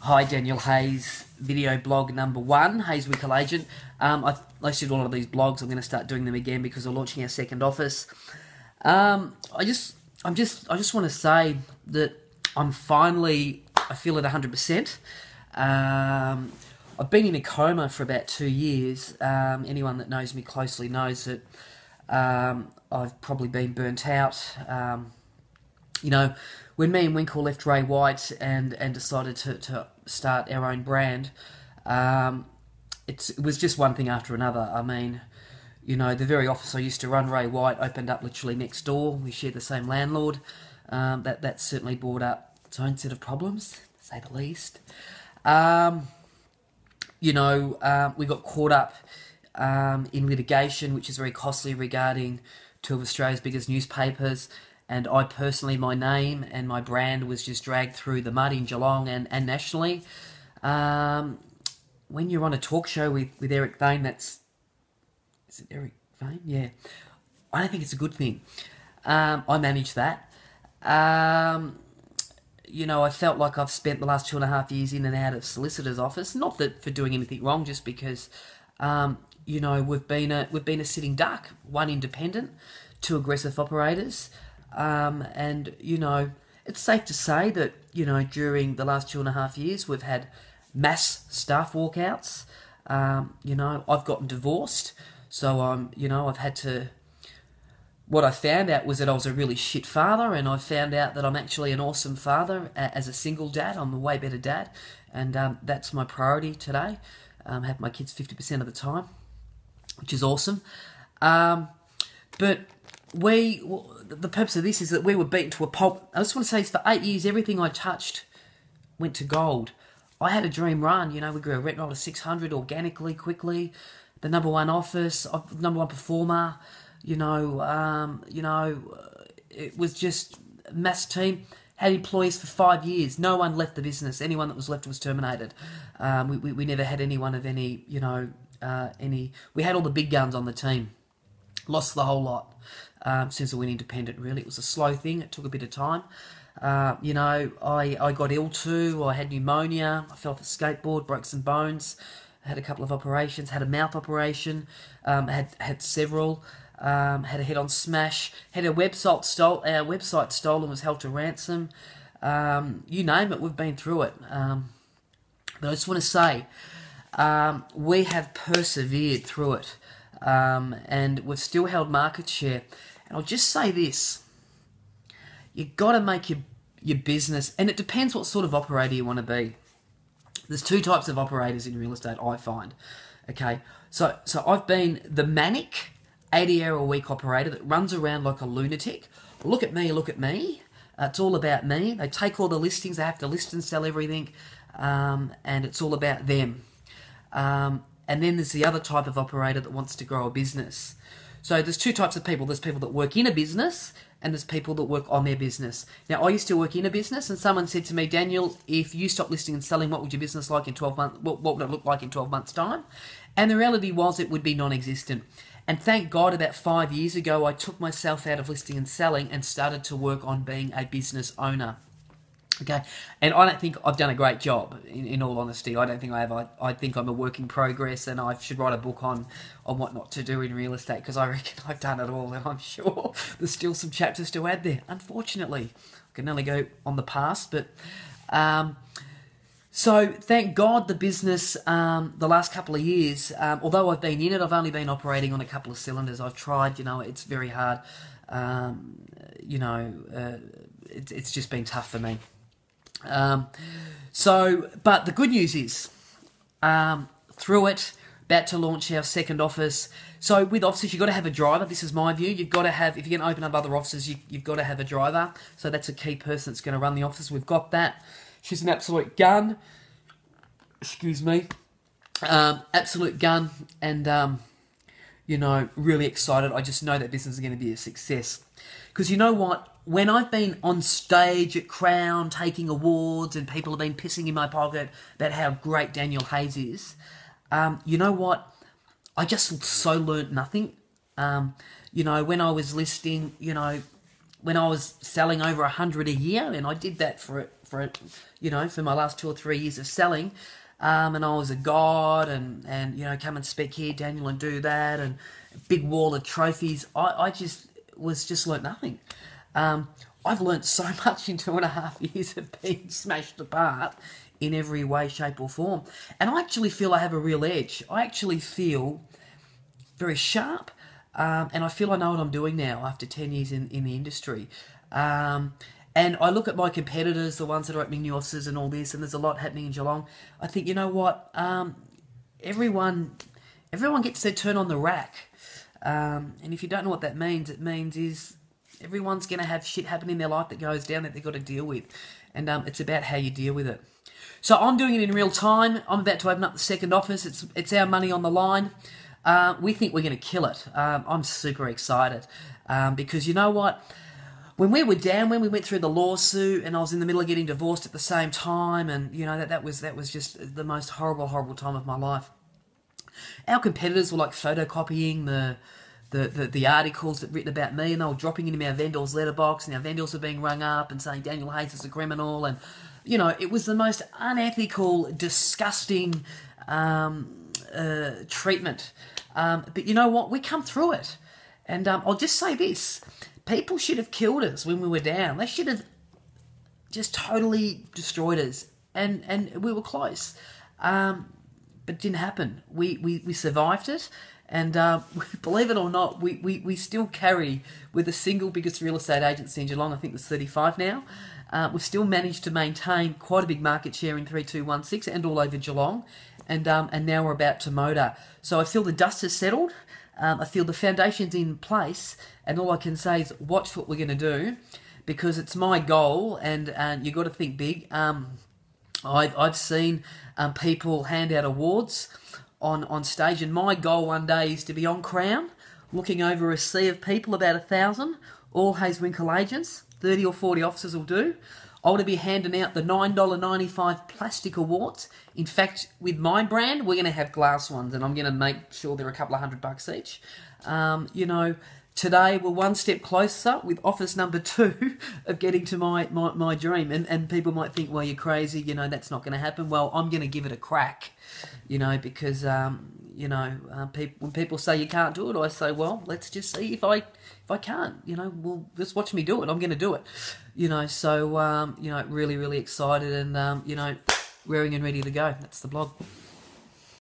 Hi, Daniel Hayes, video blog number 1, Hayes Wickle Agent. I did a lot of these blogs. I'm going to start doing them again because we're launching our second office. I just want to say that I feel at 100%. I've been in a coma for about 2 years. Anyone that knows me closely knows that I've probably been burnt out. When me and Winkle left Ray White and decided to start our own brand, it was just one thing after another. I mean, the very office I used to run, Ray White, opened up literally next door. We shared the same landlord. That certainly brought up its own set of problems, to say the least. We got caught up in litigation, which is very costly, regarding two of Australia's biggest newspapers. And I personally, my name and my brand was just dragged through the mud in Geelong and nationally. When you're on a talk show with Eric Vane, is it Eric Vane? Yeah. I don't think it's a good thing. I managed that. I felt like I've spent the last 2.5 years in and out of solicitor's office. Not that for doing anything wrong, just because, we've been a sitting duck. One, independent, two, aggressive operators. It's safe to say that, during the last 2.5 years, we've had mass staff walkouts. I've gotten divorced, so I've had to... What I found out was that I was a really shit father, and I found out that I'm actually an awesome father as a single dad. I'm a way better dad, and that's my priority today. Have my kids 50% of the time, which is awesome. But the purpose of this is that we were beaten to a pulp. I just want to say, for 8 years, everything I touched went to gold. I had a dream run. We grew a retinol to 600 organically, quickly. The number one office, number one performer. It was just a mass team. Had employees for 5 years. No one left the business. Anyone that was left was terminated. We never had anyone of any, we had all the big guns on the team. Lost the whole lot since I went independent, really. It was a slow thing. It took a bit of time. I got ill too. I had pneumonia. I fell off a skateboard, broke some bones. I had a couple of operations. Had a mouth operation. Had several. Had a head-on smash. Had our website stolen. Was held to ransom. You name it, we've been through it. But I just want to say, we have persevered through it. And we've still held market share. And I'll just say this. You've got to make your business, and it depends what sort of operator you want to be. There's two types of operators in real estate, I find. Okay, so I've been the manic 80-hour-a-week operator that runs around like a lunatic. Look at me. It's all about me. They take all the listings. They have to list and sell everything. And it's all about them. And then there's the other type of operator that wants to grow a business. So there's two types of people. There's people that work in a business, and there's people that work on their business. Now, I used to work in a business, and someone said to me, Daniel, if you stop listing and selling, what would your business like in 12 months? What would it look like in 12 months' time? And the reality was it would be non-existent. And thank God, about 5 years ago, I took myself out of listing and selling and started to work on being a business owner. Okay, and I don't think I've done a great job, in all honesty. I don't think I have. I think I'm a work in progress, and I should write a book on what not to do in real estate, because I reckon I've done it all, and I'm sure there's still some chapters to add there. Unfortunately, I can only go on the past, but... So, thank God the business, the last couple of years, although I've been in it, I've only been operating on a couple of cylinders. I've tried, it's very hard. It's just been tough for me. But the good news is, through it, about to launch our second office. So with offices, you've got to have a driver. This is my view. You've got to have, if you're going to open up other offices, you've got to have a driver. So that's a key person that's going to run the office. We've got that. She's an absolute gun. Excuse me. Absolute gun. And, really excited. I just know that business is going to be a success. Because you know what? When I've been on stage at Crown taking awards and people have been pissing in my pocket about how great Daniel Hayes is, you know what? I just so learnt nothing. When I was listing, when I was selling over 100 a year, and I did that for for it, you know, for my last 2 or 3 years of selling. And I was a god, and you know, come and speak here, Daniel, and do that, and a big wall of trophies. I just learnt nothing. I've learnt so much in 2.5 years of being smashed apart in every way, shape or form. And I actually feel I have a real edge. I actually feel very sharp, and I feel I know what I'm doing now after 10 years in the industry. And I look at my competitors, the ones that are opening new offices and all this, and there's a lot happening in Geelong. I think, you know what, everyone gets their turn on the rack. And if you don't know what that means, it means is everyone's going to have shit happen in their life that goes down that they've got to deal with. And it's about how you deal with it. So I'm doing it in real time. I'm about to open up the second office. It's our money on the line. We think we're going to kill it. I'm super excited because you know what? When we were down, when we went through the lawsuit, and I was in the middle of getting divorced at the same time, and you know that was just the most horrible time of my life. Our competitors were like photocopying the articles that written about me, and they were dropping into our vendors' letterbox, and our vendors were being rung up and saying Daniel Hayes is a criminal, and you know it was the most unethical, disgusting treatment. But you know what? We come through it, and I'll just say this. People should have killed us when we were down. They should have just totally destroyed us. And we were close. But it didn't happen. We survived it. And believe it or not, we still carry, we're the single biggest real estate agency in Geelong. I think there's 35 now. We've still managed to maintain quite a big market share in 3216 and all over Geelong. And now we're about to motor. So I feel the dust has settled. I feel the foundation's in place, and all I can say is watch what we're going to do, because it's my goal, and you've got to think big. I've seen people hand out awards on stage, and my goal one day is to be on Crown, looking over a sea of people, about 1,000, all Hayes Winkle agents, 30 or 40 officers will do. I want to be handing out the $9.95 plastic awards. In fact, with my brand, we're going to have glass ones, and I'm going to make sure they're a couple of $100 each. You know, today we're one step closer with office number 2 of getting to my dream. And people might think, well, you're crazy, you know, that's not going to happen. Well, I'm going to give it a crack, you know, because, you know, when people say you can't do it, I say, well, let's just see if I can't, you know, well, just watch me do it. I'm going to do it, you know. So, you know, really, really excited and, you know, raring and ready to go. That's the blog.